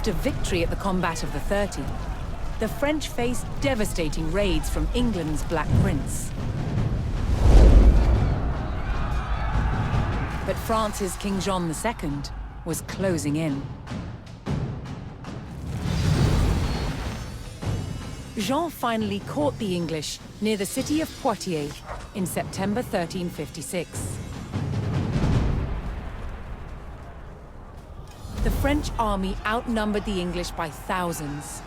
After victory at the Combat of the 30, the French faced devastating raids from England's Black Prince. But France's King John II was closing in. Jean finally caught the English near the city of Poitiers in September 1356. The French army outnumbered the English by thousands.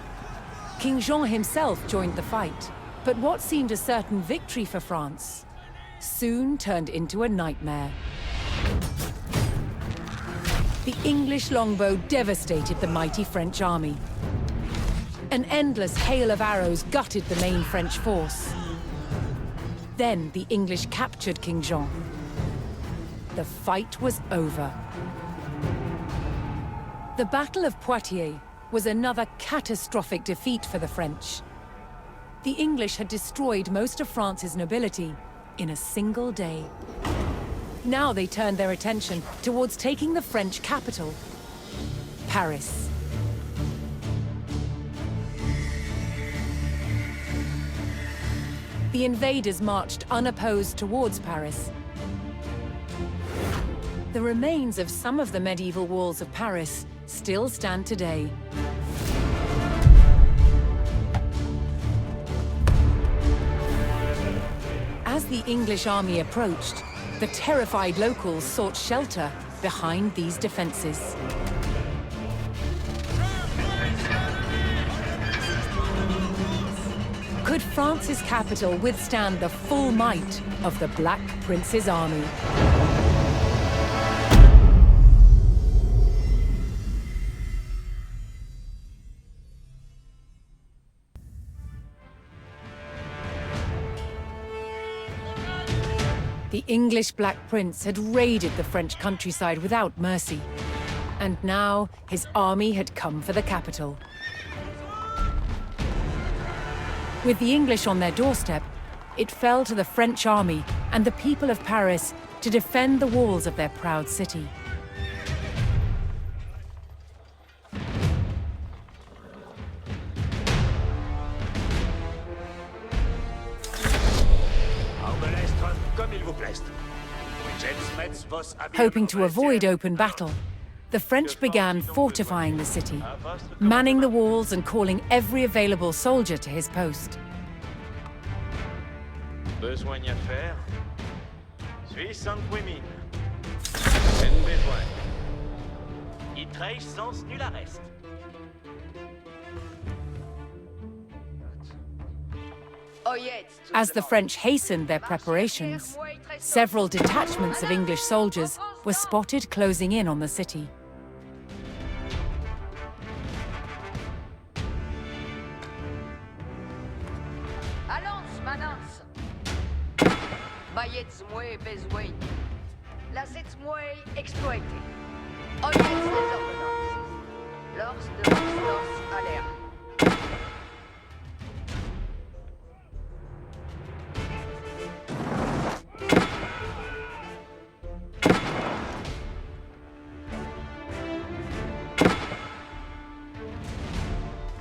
King Jean himself joined the fight, but what seemed a certain victory for France soon turned into a nightmare. The English longbow devastated the mighty French army. An endless hail of arrows gutted the main French force. Then the English captured King Jean. The fight was over. The Battle of Poitiers was another catastrophic defeat for the French. The English had destroyed most of France's nobility in a single day. Now they turned their attention towards taking the French capital, Paris. The invaders marched unopposed towards Paris. The remains of some of the medieval walls of Paris still stand today. As the English army approached, the terrified locals sought shelter behind these defenses. Could France's capital withstand the full might of the Black Prince's army? The English Black Prince had raided the French countryside without mercy, and now his army had come for the capital. With the English on their doorstep, it fell to the French army and the people of Paris to defend the walls of their proud city. Hoping to avoid open battle, the French began fortifying the city, manning the walls and calling every available soldier to his post. Besoin à faire. Suis sans mine. En besoin. I treich sans nul arrest. As the French hastened their preparations, several detachments of English soldiers were spotted closing in on the city.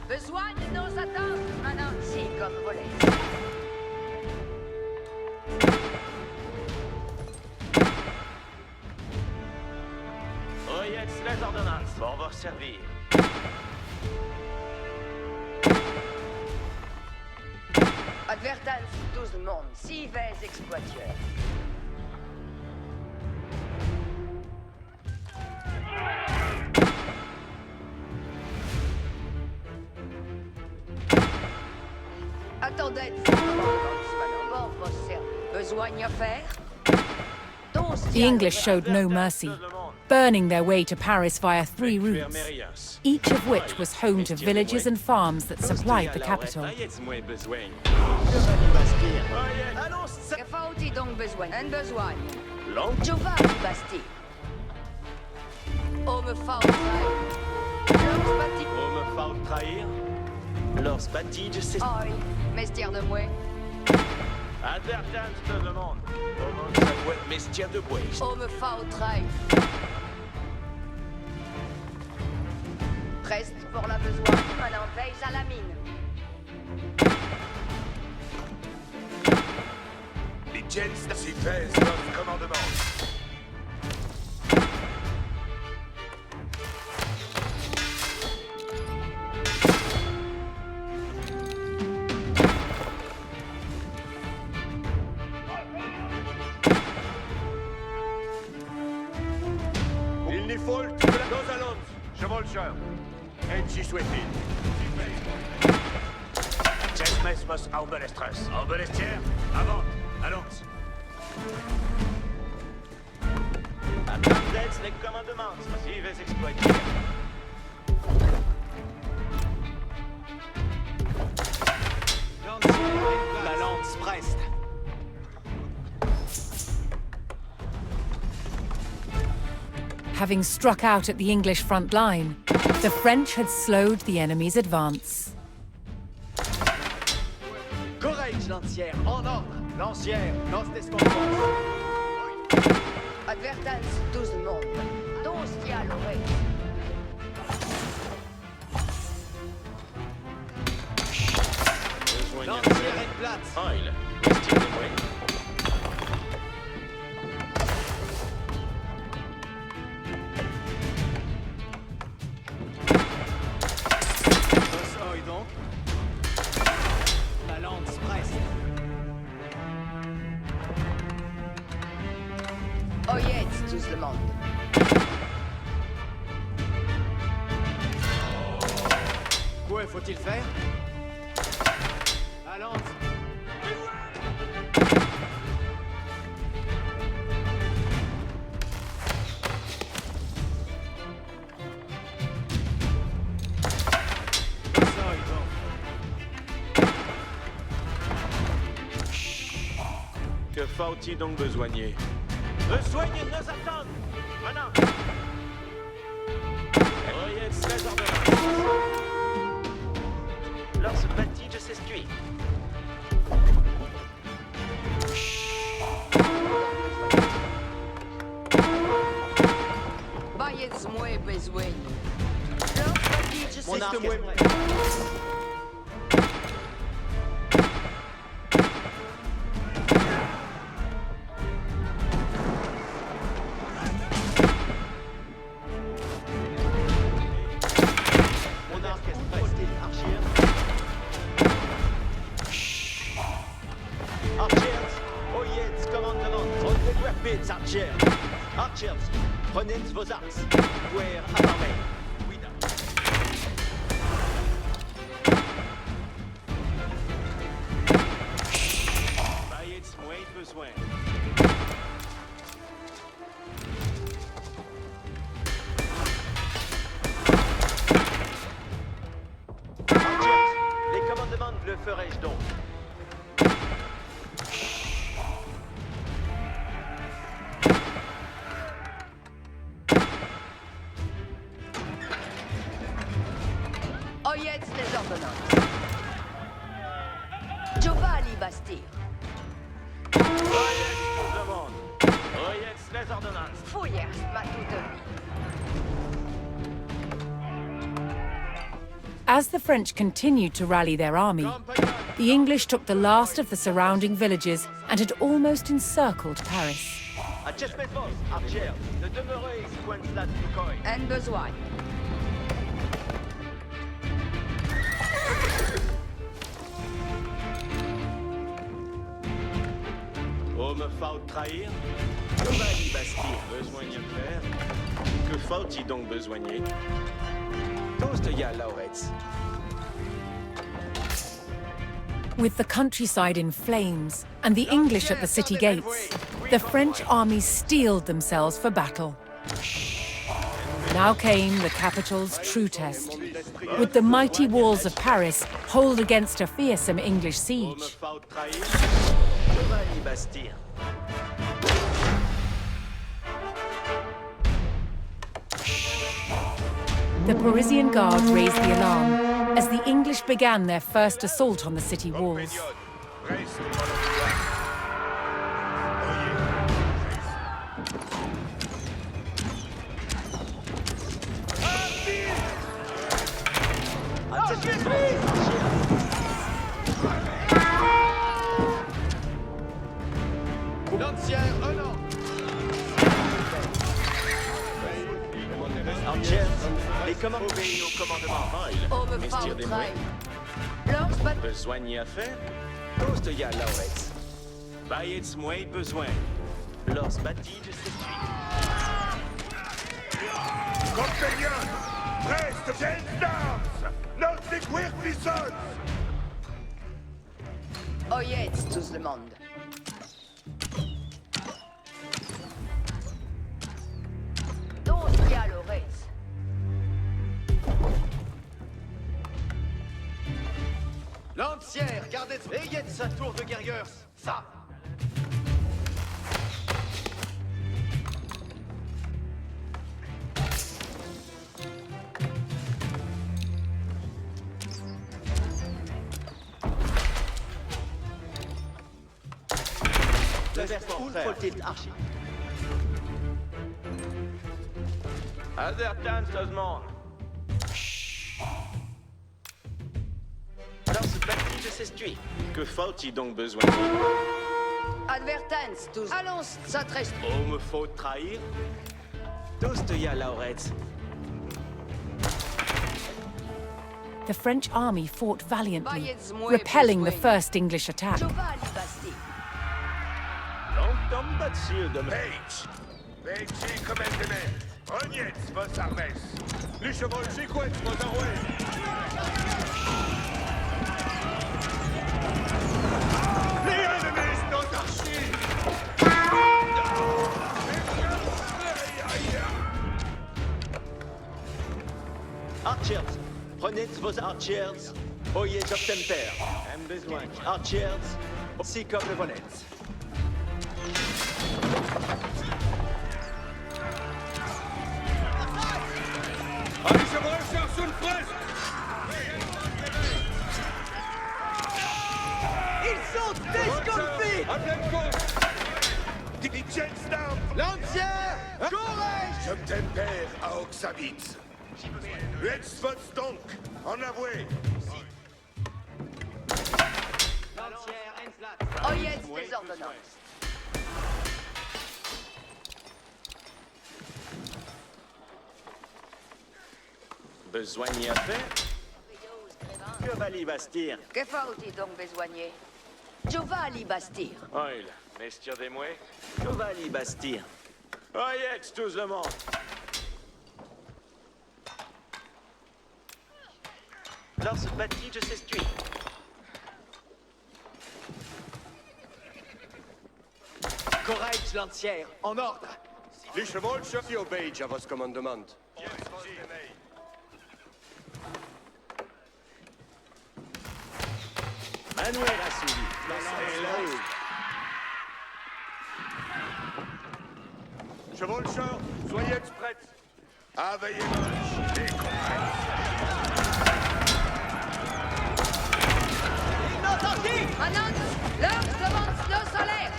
Besoin de nos attentes, maintenant, si, comme volet. Oh, jetzt les ordonnances, on va servir. Advertance, tout le monde, si vais exploiteurs. Attendez, besoin à faire? The English showed no mercy, burning their way to Paris via 3 routes, each of which was home to villages and farms that supplied the capital. Que faut-il donc besoin? Un besoin. Je vais à Bastille. On me faut trahir. On me faut trahir. Lors bâti, je sais. Ah oui, mestière de moi. Advertance te demande. Comment ça doit être mestière de bois? On me faut trahir. Preste. pour la besogne. Maintenant, veille à la mine. Les Jens s'y fait votre commandement. Il n'y faut que la dose à l'autre. Chevolcher. Et si souhaite-t-il. Jens muss Aubelestress. Aubelestière, avant. Allons. Attendez les commandements. Sie vais exploiter. La lance preste. Having struck out at the English front line, the French had slowed the enemy's advance. Courage, lancière, en ordre. Lancière, lance d'escompte. Advertence, 12 monde. 12 qui à l'oreille. Lancière et plate. Oil. Style de bruit. Oeil donc. La lance preste. Oyez, 12 le monde. Quoi faut-il faire? La lance. Oeil donc. Que faut-il donc besoigner? Besoigner nos attentes. Maintenant. Voyez les ordonnances. Lors bâti de s'essuie. Voyez moi besoin. Lors petit, je sais Mon arc que est prêt. Mon arc est prêt. Archers, oyez commandement. Regroupez, Archers. Archers, prenez vos axes. Guerre armée. Oui, Voyez moi besoin. Archers, les commandements le ferai-je donc? Oyez les ordonnances. Giovanni Bastille. Voyez tout le monde. Voyez les ordonnances. Fouillez ma toute vie. As the French continued to rally their army, the English took the last of the surrounding villages and had almost encircled Paris. Achète vos, Archers. Ne demeurez coin là du coin. Un besoin. Oh, me faut trahir? Giovanni Bastille, besoigner faire? Que faut-il donc besoigner? Toast ya, Lauretz. With the countryside in flames and the English at the city gates, the French armies steeled themselves for battle. Now came the capital's true test. Would the mighty walls of Paris hold against a fearsome English Oh, me siege? faut trahir? Giovanni Bastille. The Parisian Guard raised the alarm as the English began their first assault on the city walls. Lancière, un ordre. Archers, les commandes obéissent au commandement Royal. Messieurs des mouets, besoin à faire? Toast ya Lauretz. Bayets mouet besoin. Los bâtis de circuit. Compagnon! Reste James Downs! Not the queer puissance! Oh jetzt, tout le monde. Donc, il y a l'oreille. Lancière, gardez... Ayez de sa tour de guerriers. Ça. Azertan Sosman. Dans ce bâti de s'estuie. Que faut-il donc besoin? Advertence, tous. Allons, ça te reste. Oh, me faut trahir? Toast ya Lauretz. The French army fought valiantly, repelling the first English attack. Jova li basti. Longtemps pas sûr de me... Page! Page, commandement! Onietz, vos armes! Les chevaux, j'écoute vos arroués! Les ennemis, nos archives! Archers, prenez vos archers. Oyez job temper. Même besoin. Archers, aussi comme le volet. Allez, je me recherche sous le fresque! Ils sont disconfiés. À pleine course! Dit James Down! Lancière, courage. Je me tempère à Oxabitz. Let's donc, en avoué! Oh jetzt, des ordonnances. Besoin à faire? Que va l'y bastir? Que faut-il donc besoigner? Jova li bastir. Oil, messieurs des mouets. Que va l'y bastir? Oyez, tous le monde. Dans ce bâti de s'estuie. Courage, lancière, en ordre. Les chevaux, je obéis à vos commandements. Manuel a suivi. Chevalcheur, soyez prêts. À veiller marche, les comrades. Annonce, l'heure commence le solaire.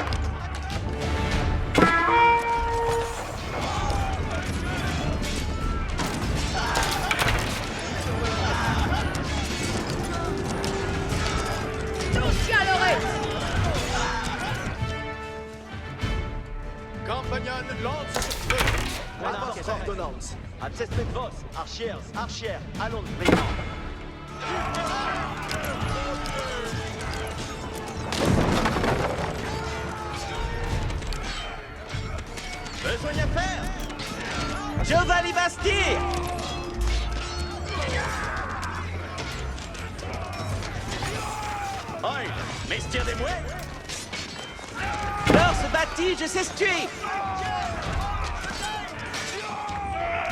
Tous à l'oreille. Compagnon lance sur feu. Avance ordonnance. Accessez vos, archers, archers, allons brillant. Besoin à faire? Je vais l'y bastir! Oil, messieurs des mouets! Dans ce bâti, je s'estuie!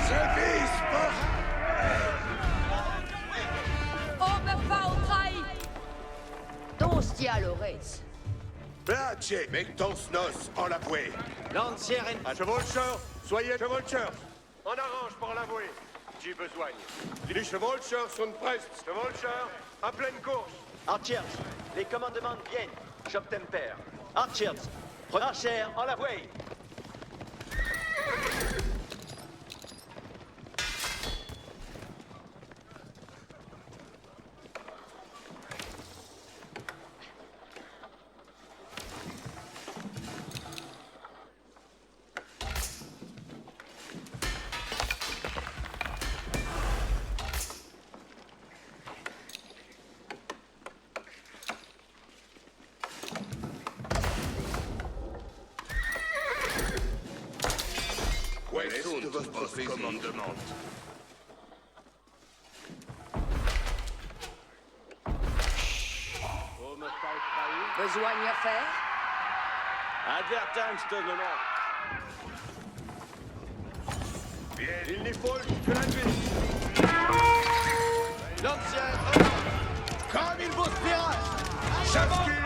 Service, pas! Oh, me fa au trahi. Tous à l'oreille. Place, mec, ton snos, en l'avoué. Lancière À chevalcheur, soyez chevalcheur. On arrange pour l'avoué. J'ai besoin. Les chevalcheurs sont prêts. Chevalcheur, à pleine course. Archers, les commandements viennent. Job temper. Archers, prenez archers en la voie. demande. Besogne à faire? Advertance te demande. Bien, il n'y faut que la nuit. L'ancien, comme il vous spira. Chaskin,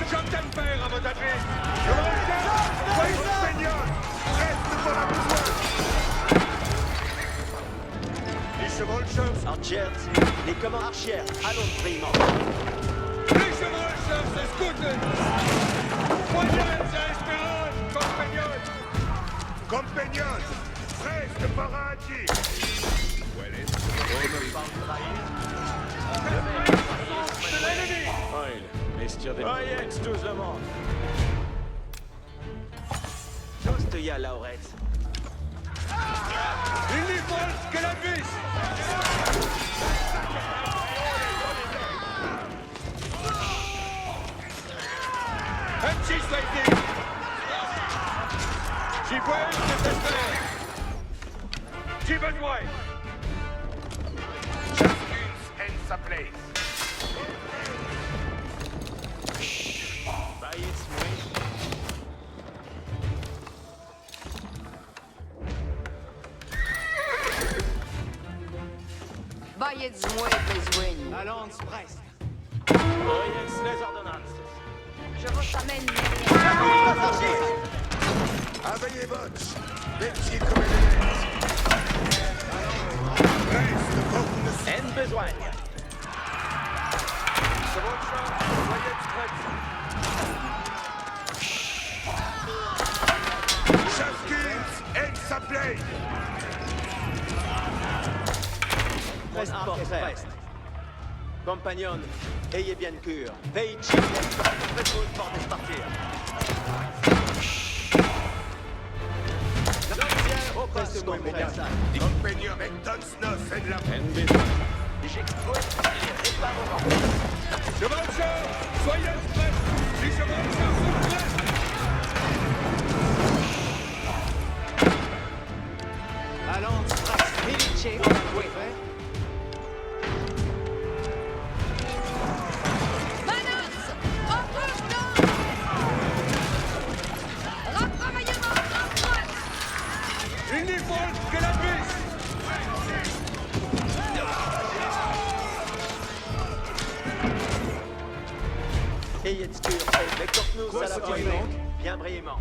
Captain Père à votre adresse. Soyez compagnon. Reste pour la besoin. Les chevaucheurs. Archers, les commandes archères, allons vraiment. Les chevaucheurs se scoutent. Moyens à espérance, compagnon. Compagnon, reste paradis. C'est l'ennemi. Oil, messieurs des... Voyez, tous le monde. Tous y a Lauret. Il n'y faut que la vis. Un petit sliding. J'y vois, je t'espère. J'ai besoin. Chaskin and sa place. By its way. Baillez-moi besogne. La lance presse. Voyez, les ordonnances. Je vous amène Avayez votre. Métier comme elle est. Reste comme une En besogne. chevaucheur. Soyez prêts. Chaskin and sa place. Preste preste. Compagnon, ayez bien cœur. Veille, faites-vous pour partir. L'ancien, au poste de mon Compagnon avec Dunsnos and la... En besogne. J'exploite les répares. Chevaucheur, soyez prêts. Les chevaucheurs sont prêts. La lance presse. Milice, on a joué. Manos! Opportun! Retravaillement en droite! Il n'y faut que la vis. Ayez de cœur, mais nous à la voie. Bien brillamment.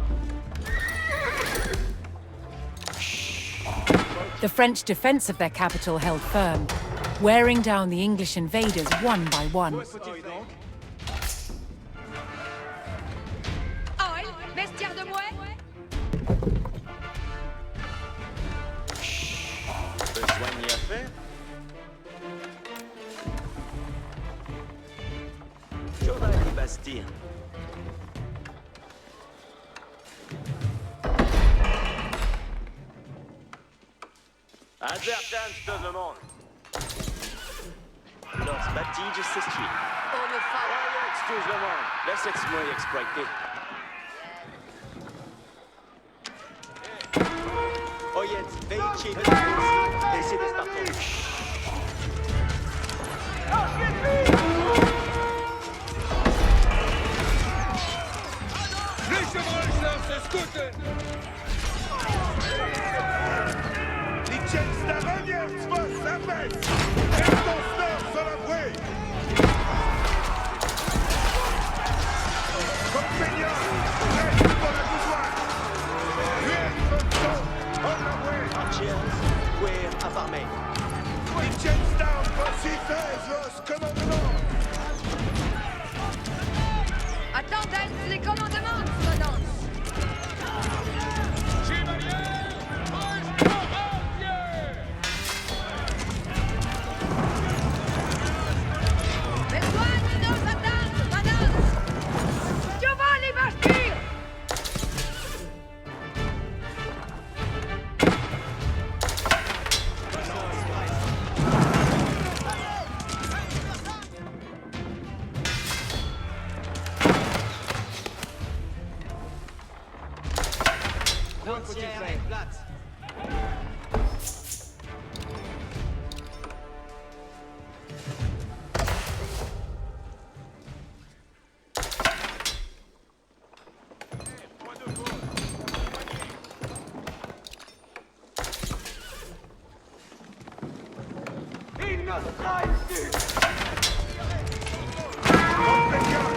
The French defense of their capital held firm, wearing down the English invaders one by one. Oil, vestiaire de mouet? Besogne y a fait. Journal du Bastille. Advertance to the monde. Los batiges se suivent. On me fa... Voyez, excuse le monde. Laissez-moi exploiter. Oyez, veille, laissez des Spartans. Les chevaucheurs se scoutent. Die Jets Raniers, was avec. Dunsnos sur la voie. Compagnon, reste pour la besoin. Rien de on la voie. Archers, ouais.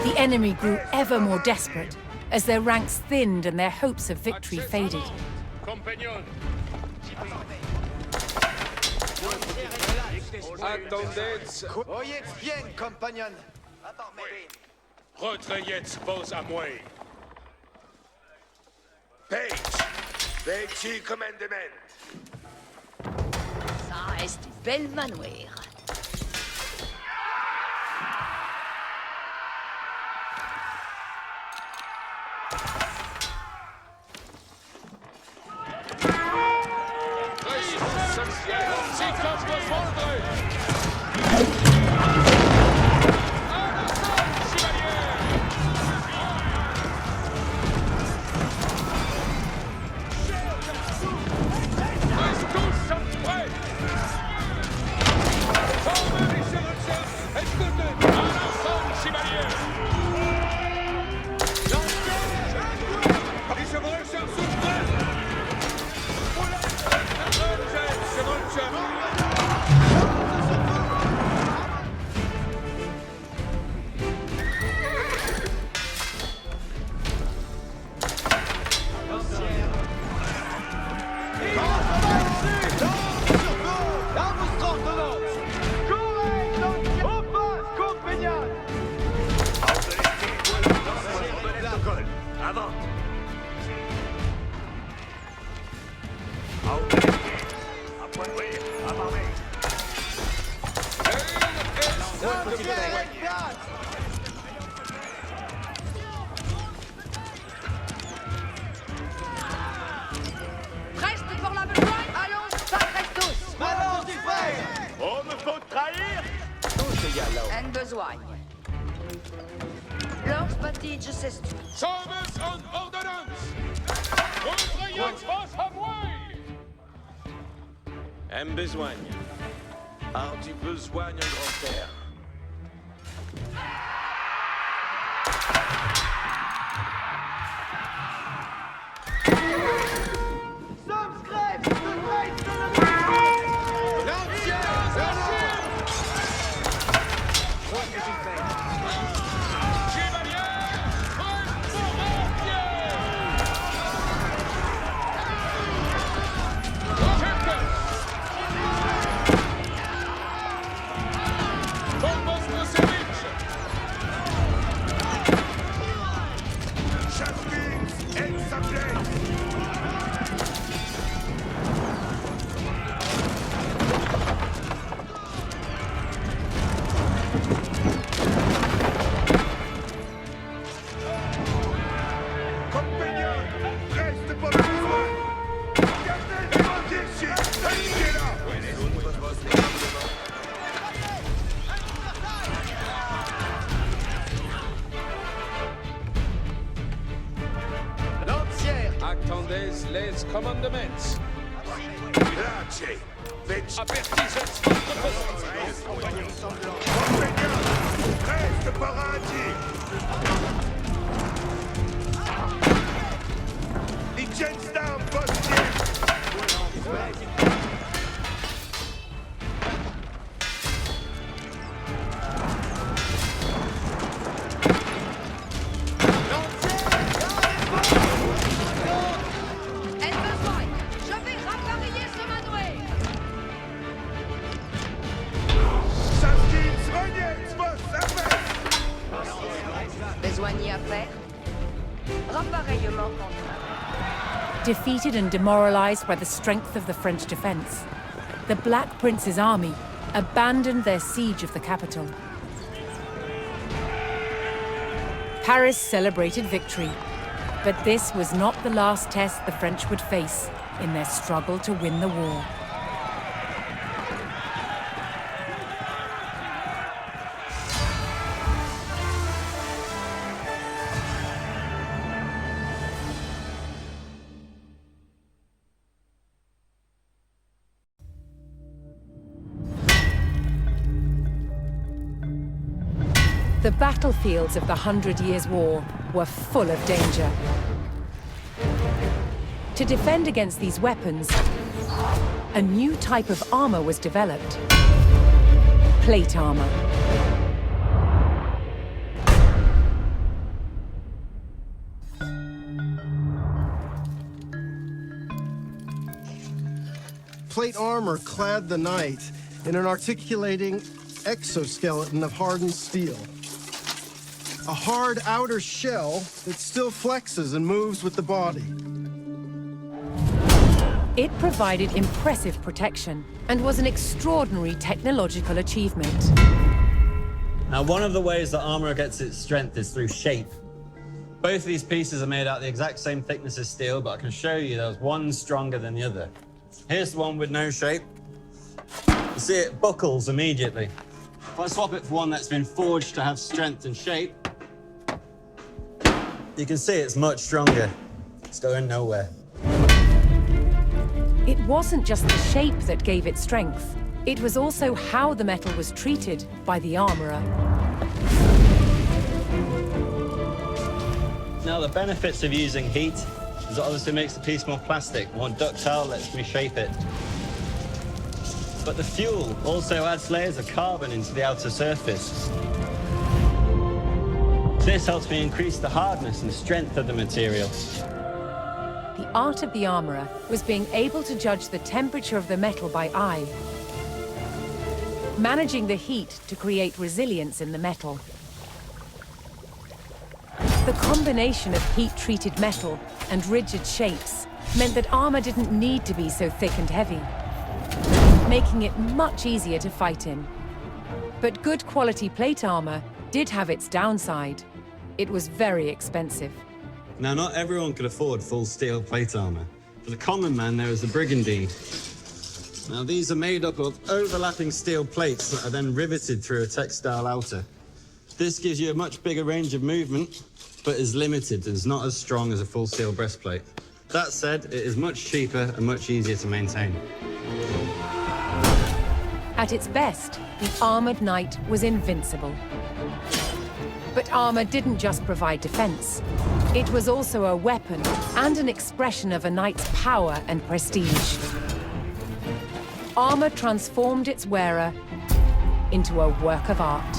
The enemy grew ever more desperate as their ranks thinned and their hopes of victory faded. Attendez. Oyez bien, compagnon. Retrayez vos amours. Page. Veci commandement. Ça reste belle manoir. Preste pour la besogne. Allons, ça presse tous. Balance du frère! Oh, me faut trahir? En besogne. Lors Batige s'estu. Service and ordonnance. Retrayez vos amours. En besogne. Art du besogne, grand-père. Attendez les commandements. Grazie. Avertissez votre poste. Reste parati. Liechtenstein postier. En besogne. Je vais rappareiller ce manoir. Saskins, regnez vos affaires. Besoigné à faire. Rappareillement contraint. Defeated and demoralized by the strength of the French defense, the Black Prince's army abandoned their siege of the capital. Paris celebrated victory, but this was not the last test the French would face in their struggle to win the war. The battlefields of the 100 Years' War were full of danger. To defend against these weapons, a new type of armor was developed. plate armor. Plate armor clad the knight in an articulating exoskeleton of hardened steel. A hard outer shell that still flexes and moves with the body. It provided impressive protection and was an extraordinary technological achievement. Now, one of the ways that armor gets its strength is through shape. Both of these pieces are made out the exact same thickness as steel, but I can show you there's one stronger than the other. Here's the one with no shape. You see it buckles immediately. If I swap it for one that's been forged to have strength and shape, you can see it's much stronger. It's going nowhere. It wasn't just the shape that gave it strength. It was also how the metal was treated by the armorer. Now, the benefits of using heat is it obviously makes the piece more plastic, more ductile, lets me shape it. But the fuel also adds layers of carbon into the outer surface. This helps me increase the hardness and strength of the material. The art of the armorer was being able to judge the temperature of the metal by eye, managing the heat to create resilience in the metal. The combination of heat-treated metal and rigid shapes meant that armor didn't need to be so thick and heavy, making it much easier to fight in. But good quality plate armor did have its downside. It was very expensive. Now, not everyone could afford full steel plate armor. For the common man, there is the brigandine. Now, these are made up of overlapping steel plates that are then riveted through a textile outer. This gives you a much bigger range of movement, but is limited and is not as strong as a full steel breastplate. That said, it is much cheaper and much easier to maintain. At its best, the armored knight was invincible. But armor didn't just provide defense. It was also a weapon and an expression of a knight's power and prestige. Armor transformed its wearer into a work of art.